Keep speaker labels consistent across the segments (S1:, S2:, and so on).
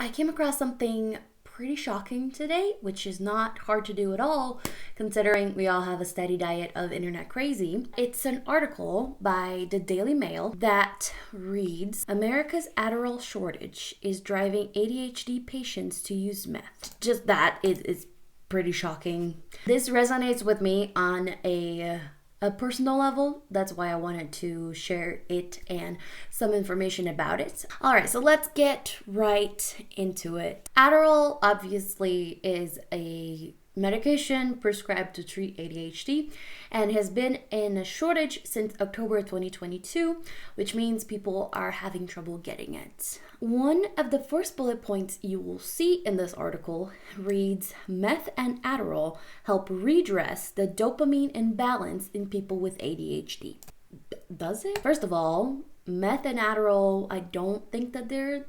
S1: I came across something pretty shocking today, which is not hard to do at all, considering we all have a steady diet of internet crazy. It's an article by the Daily Mail that reads, America's Adderall shortage is driving ADHD patients to use meth. Just that is pretty shocking. This resonates with me on a personal level. That's why I wanted to share it and some information about it. All right, so let's get right into it. Adderall obviously is a medication prescribed to treat ADHD and has been in a shortage since October 2022, which means people are having trouble getting it. One of the first bullet points you will see in this article reads, Meth and Adderall help redress the dopamine imbalance in people with ADHD. Does it? First of all, meth and Adderall, I don't think that they're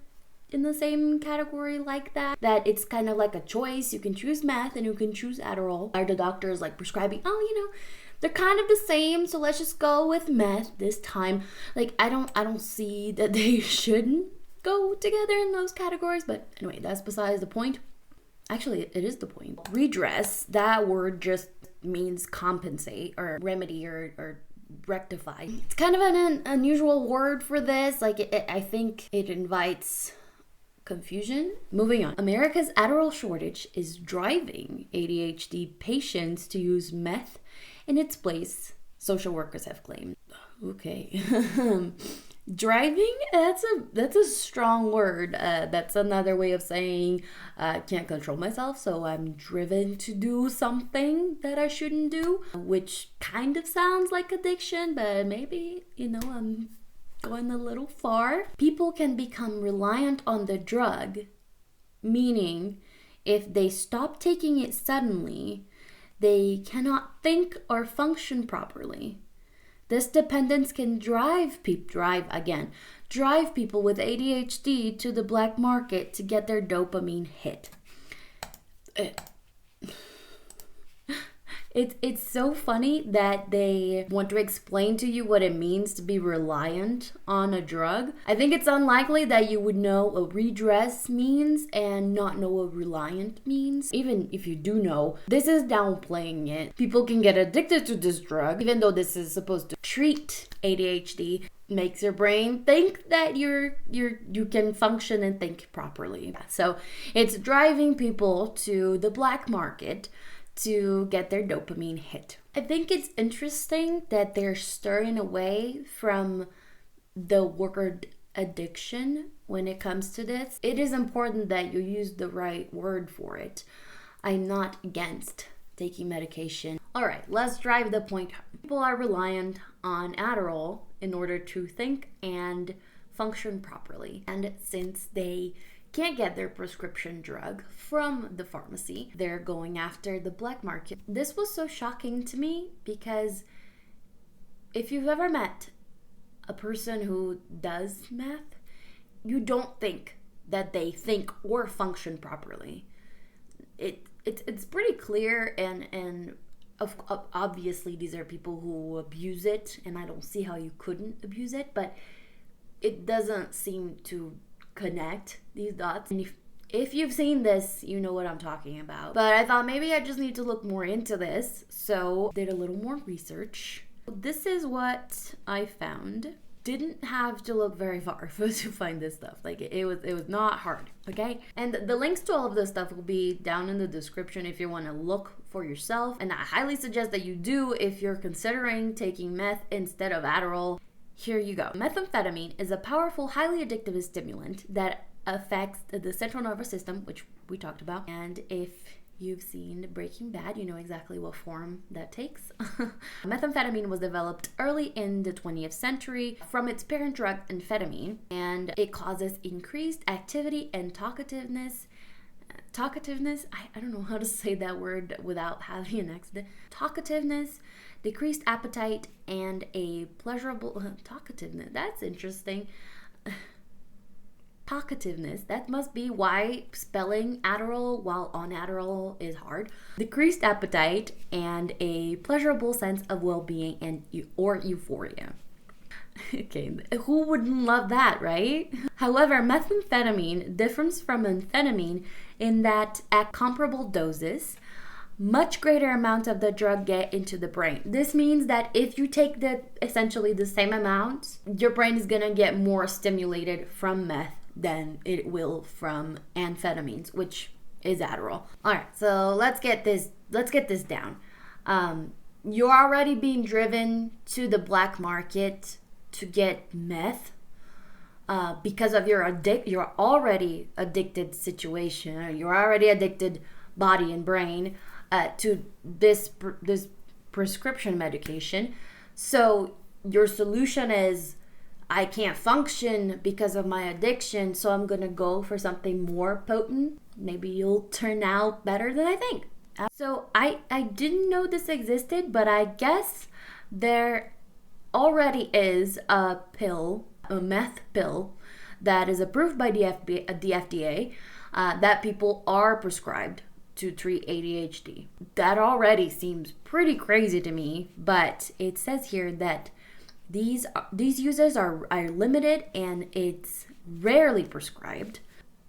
S1: in the same category like that. That it's kind of like a choice. You can choose meth and you can choose Adderall. Are the doctors like prescribing, they're kind of the same, so let's just go with meth this time. Like, I don't see that they shouldn't go together in those categories, but anyway, that's besides the point. Actually, it is the point. Redress, that word just means compensate or remedy or rectify. It's kind of an unusual word for this. I think it invites confusion. Moving on. America's Adderall shortage is driving ADHD patients to use meth in its place, social workers have claimed. Okay. Driving, that's a strong word. That's another way of saying can't control myself, so I'm driven to do something that I shouldn't do, which kind of sounds like addiction, but maybe, I'm going a little far. People can become reliant on the drug, meaning if they stop taking it suddenly, they cannot think or function properly. This dependence can drive people with ADHD to the black market to get their dopamine hit. It's so funny that they want to explain to you what it means to be reliant on a drug. I think it's unlikely that you would know what redress means and not know what reliant means. Even if you do know, this is downplaying it. People can get addicted to this drug, even though this is supposed to treat ADHD. Makes your brain think that you can function and think properly. So it's driving people to the black market to get their dopamine hit. I think it's interesting that they're stirring away from the word addiction when it comes to this. It is important that you use the right word for it. I'm not against taking medication. All right, let's drive the point home. People are reliant on Adderall in order to think and function properly. And since they can't get their prescription drug from the pharmacy, they're going after the black market. This was so shocking to me because if you've ever met a person who does meth, you don't think that they think or function properly. It's pretty clear, and obviously these are people who abuse it, and I don't see how you couldn't abuse it, but it doesn't seem to connect these dots. And if you've seen this, you know what I'm talking about. But I thought maybe I just need to look more into this, so did a little more research. This is what I found. Didn't have to look very far to find this stuff. It was not hard, okay? And the links to all of this stuff will be down in the description if you want to look for yourself. And I highly suggest that you do if you're considering taking meth instead of Adderall. Here you go. Methamphetamine is a powerful, highly addictive stimulant that affects the central nervous system, which we talked about. And if you've seen Breaking Bad, you know exactly what form that takes. Methamphetamine was developed early in the 20th century from its parent drug, amphetamine, and it causes increased activity and talkativeness. I don't know how to say that word without having an accident. Talkativeness, decreased appetite, and a pleasurable talkativeness. That's interesting. Talkativeness. That must be why spelling Adderall while on Adderall is hard. Decreased appetite and a pleasurable sense of well-being or euphoria. Okay, who wouldn't love that, right? However, methamphetamine differs from amphetamine in that at comparable doses, much greater amount of the drug get into the brain. This means that if you take essentially the same amount, your brain is gonna get more stimulated from meth than it will from amphetamines, which is Adderall. All right, so let's get this down. You're already being driven to the black market to get meth because of your already addicted situation, or you're already addicted body and brain to this prescription medication. So your solution is, I can't function because of my addiction, so I'm gonna go for something more potent. Maybe you'll turn out better than I think. So I didn't know this existed, but I guess there already is a meth pill, that is approved by the FDA that people are prescribed to treat ADHD. That already seems pretty crazy to me, but it says here that these uses are limited and it's rarely prescribed,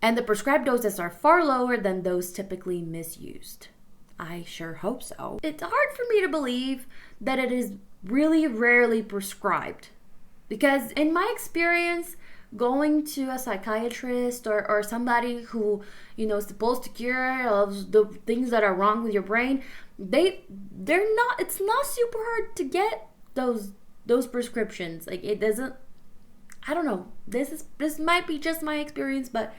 S1: and the prescribed doses are far lower than those typically misused. I sure hope so. It's hard for me to believe that it is really rarely prescribed, because in my experience, going to a psychiatrist or somebody who, is supposed to cure of the things that are wrong with your brain, it's not super hard to get those prescriptions. Like, it doesn't, I don't know, this might be just my experience, but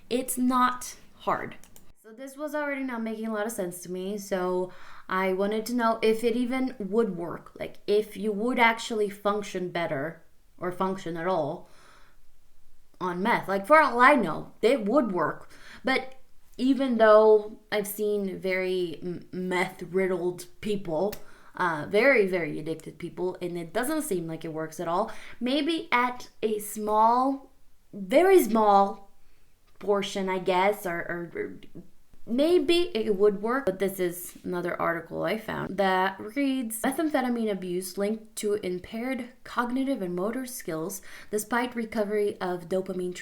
S1: it's not hard. So this was already not making a lot of sense to me, so I wanted to know if it even would work, like if you would actually function better or function at all on meth. Like, for all I know, it would work. But even though I've seen very meth-riddled people, very, very addicted people, and it doesn't seem like it works at all, maybe at a small, very small portion, I guess, or maybe it would work. But this is another article I found that reads, methamphetamine abuse linked to impaired cognitive and motor skills despite recovery of dopamine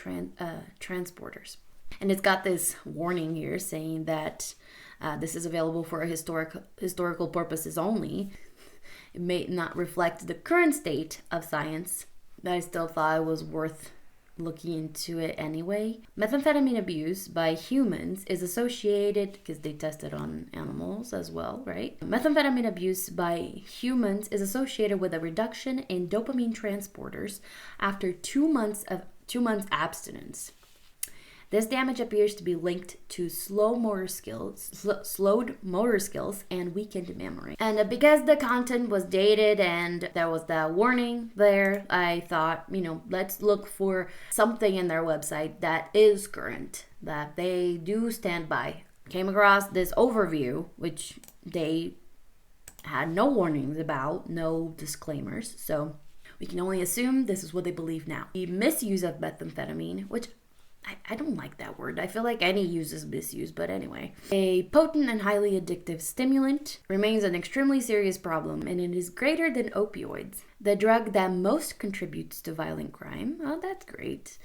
S1: transporters. And it's got this warning here saying that this is available for historical purposes only. It may not reflect the current state of science, but I still thought it was worth looking into it anyway. Methamphetamine abuse by humans is associated, because they tested on animals as well, right? Methamphetamine abuse by humans is associated with a reduction in dopamine transporters after 2 months abstinence. This damage appears to be linked to slowed motor skills and weakened memory. And because the content was dated and there was that warning there, I thought, let's look for something in their website that is current, that they do stand by. Came across this overview, which they had no warnings about, no disclaimers, so we can only assume this is what they believe now. The misuse of methamphetamine, which I don't like that word. I feel like any use is misuse, but anyway. A potent and highly addictive stimulant remains an extremely serious problem, and it is greater than opioids, the drug that most contributes to violent crime. Oh, that's great.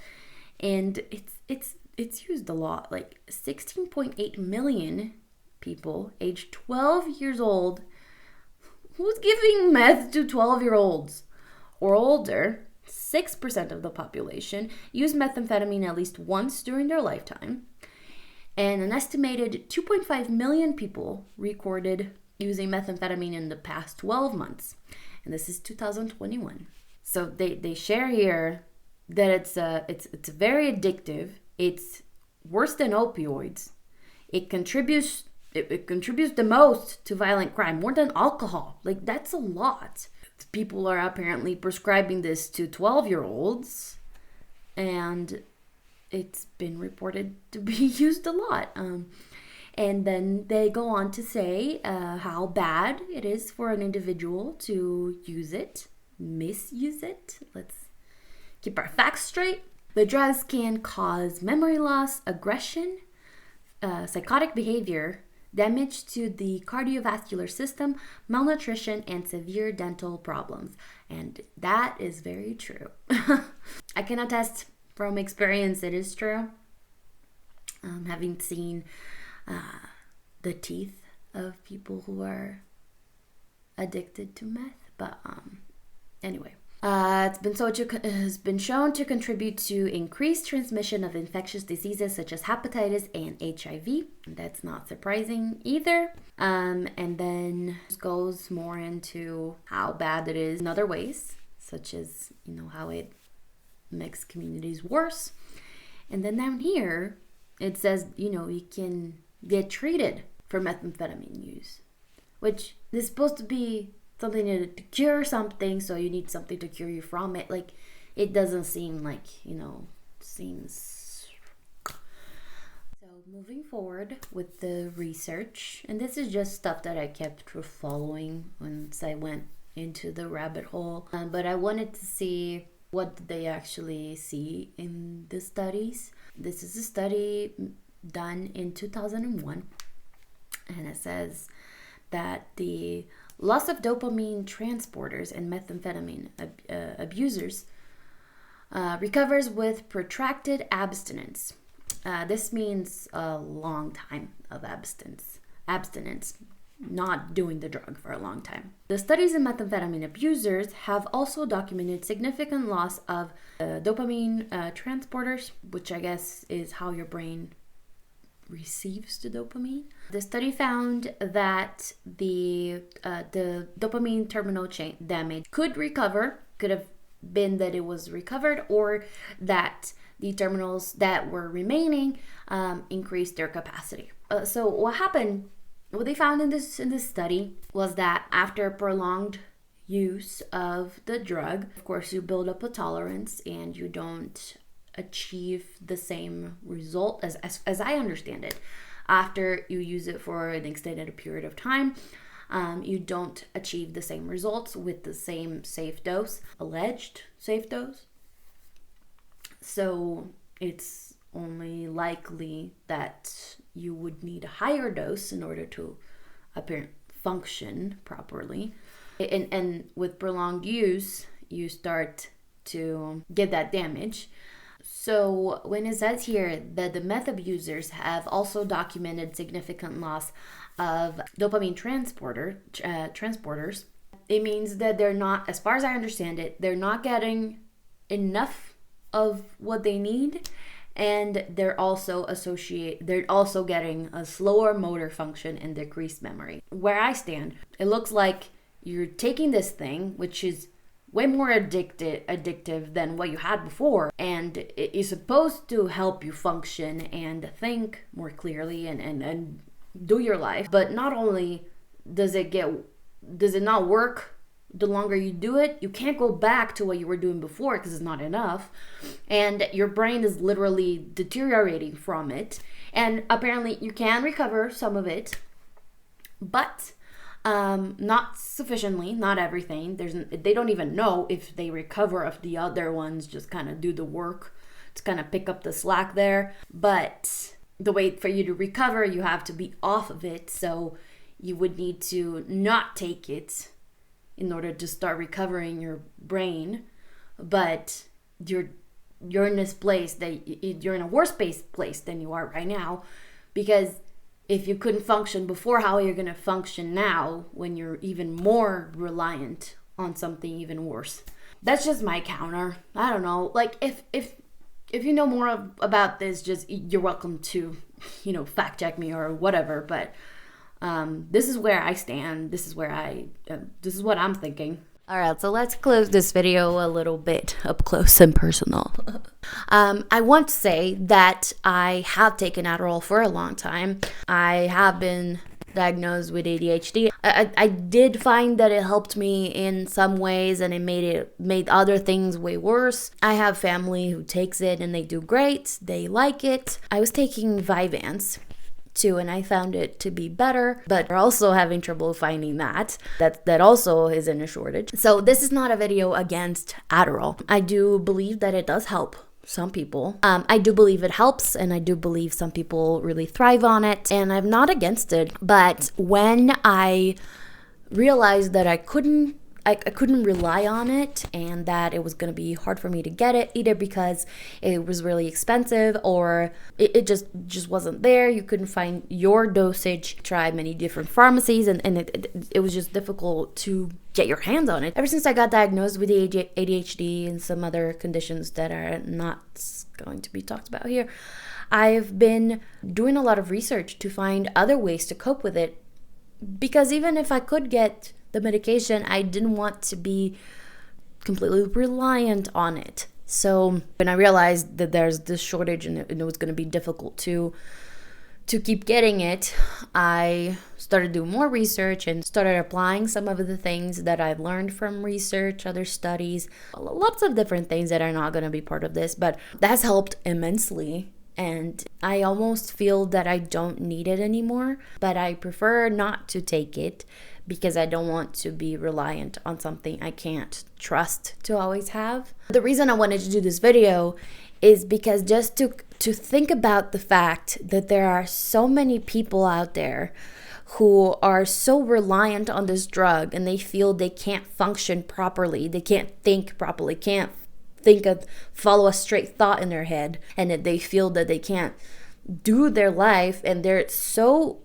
S1: And it's used a lot. Like 16.8 million people aged 12 years old. Who's giving meth to 12-year-olds or older? 6% of the population use methamphetamine at least once during their lifetime, and an estimated 2.5 million people recorded using methamphetamine in the past 12 months, and this is 2021. So they share here that it's very addictive. It's worse than opioids. It contributes the most to violent crime, more than alcohol. Like, that's a lot. People are apparently prescribing this to 12-year-olds, and it's been reported to be used a lot. And then they go on to say how bad it is for an individual to use it, misuse it. Let's keep our facts straight. The drugs can cause memory loss, aggression, psychotic behavior, damage to the cardiovascular system, malnutrition, and severe dental problems. And that is very true. I can attest from experience it is true. Having seen the teeth of people who are addicted to meth. But anyway. It's been shown to contribute to increased transmission of infectious diseases such as hepatitis and HIV. That's not surprising either. And then it goes more into how bad it is in other ways, such as, how it makes communities worse. And then down here, it says, you can get treated for methamphetamine use, which is supposed to be something to cure something, so you need something to cure you from it. Like, it doesn't seem like, seems... So moving forward with the research, and this is just stuff that I kept following once I went into the rabbit hole, but I wanted to see what they actually see in the studies. This is a study done in 2001, and it says that the loss of dopamine transporters and methamphetamine abusers recovers with protracted abstinence. This means a long time of abstinence, not doing the drug for a long time. The studies in methamphetamine abusers have also documented significant loss of dopamine transporters, which I guess is how your brain receives the dopamine. The study found that the dopamine terminal chain damage could have been that it was recovered, or that the terminals that were remaining increased their capacity. So what they found in this study was that after prolonged use of the drug, of course, you build up a tolerance and you don't achieve the same result as I understand it. After you use it for an extended period of time, you don't achieve the same results with the same alleged safe dose. So it's only likely that you would need a higher dose in order to function properly. And with prolonged use, you start to get that damage. So when it says here that the meth abusers have also documented significant loss of dopamine transporters, it means that they're not, as far as I understand it, they're not getting enough of what they need, and they're also getting a slower motor function and decreased memory. Where I stand, it looks like you're taking this thing, which is way more addictive than what you had before, and it is supposed to help you function and think more clearly and do your life. But not only does it not work the longer you do it, you can't go back to what you were doing before because it's not enough, and your brain is literally deteriorating from it. And apparently you can recover some of it, but not sufficiently, not everything. They don't even know if they recover, if the other ones just kind of do the work to kind of pick up the slack there. But the way for you to recover, you have to be off of it, so you would need to not take it in order to start recovering your brain. But you're in this place that you're in a worse place than you are right now, because if you couldn't function before, how are you going to function now when you're even more reliant on something even worse? That's just my counter. I don't know. Like, if you know more about this, just you're welcome to, fact check me or whatever. But this is where I stand. This is what I'm thinking. All right, so let's close this video a little bit up close and personal. I want to say that I have taken Adderall for a long time. I have been diagnosed with ADHD. I did find that it helped me in some ways, and it made other things way worse. I have family who takes it and they do great. They like it. I was taking Vyvanse too, and I found it to be better, but we're also having trouble finding that also is in a shortage. So this is not a video against Adderall. I do believe that it does help some people. I do believe it helps, and I do believe some people really thrive on it, and I'm not against it. But when I realized that I couldn't rely on it, and that it was going to be hard for me to get it, either because it was really expensive or it just wasn't there. You couldn't find your dosage. Tried many different pharmacies, and it was just difficult to get your hands on it. Ever since I got diagnosed with ADHD and some other conditions that are not going to be talked about here, I've been doing a lot of research to find other ways to cope with it, because even if I could get the medication, I didn't want to be completely reliant on it. So when I realized that there's this shortage and it was going to be difficult to keep getting it, I started doing more research and started applying some of the things that I've learned from research, other studies, lots of different things that are not going to be part of this, but that's helped immensely. And I almost feel that I don't need it anymore, but I prefer not to take it because I don't want to be reliant on something I can't trust to always have. The reason I wanted to do this video is because just to think about the fact that there are so many people out there who are so reliant on this drug, and they feel they can't function properly, they can't think properly, can't follow a straight thought in their head, and that they feel that they can't do their life, and they're so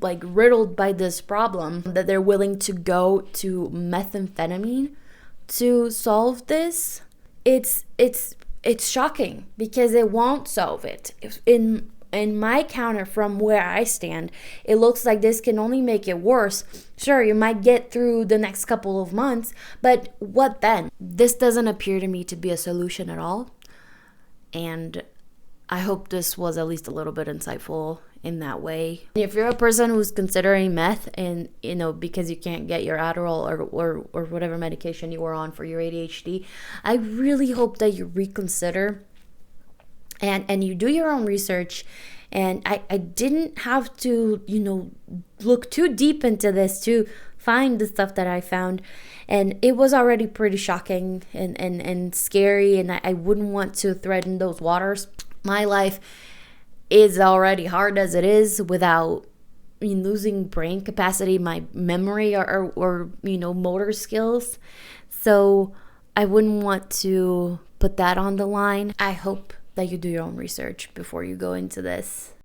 S1: riddled by this problem that they're willing to go to methamphetamine to solve this. It's shocking because it won't solve it. In my counter, from where I stand, it looks like this can only make it worse. Sure, you might get through the next couple of months, but what then? This doesn't appear to me to be a solution at all. And I hope this was at least a little bit insightful in that way. If you're a person who's considering meth, and because you can't get your Adderall or whatever medication you were on for your ADHD, I really hope that you reconsider and you do your own research. And I didn't have to look too deep into this to find the stuff that I found, and it was already pretty shocking and scary, and I wouldn't want to threaten those waters. My life is already hard as it is without losing brain capacity, my memory or motor skills. So I wouldn't want to put that on the line. I hope that you do your own research before you go into this.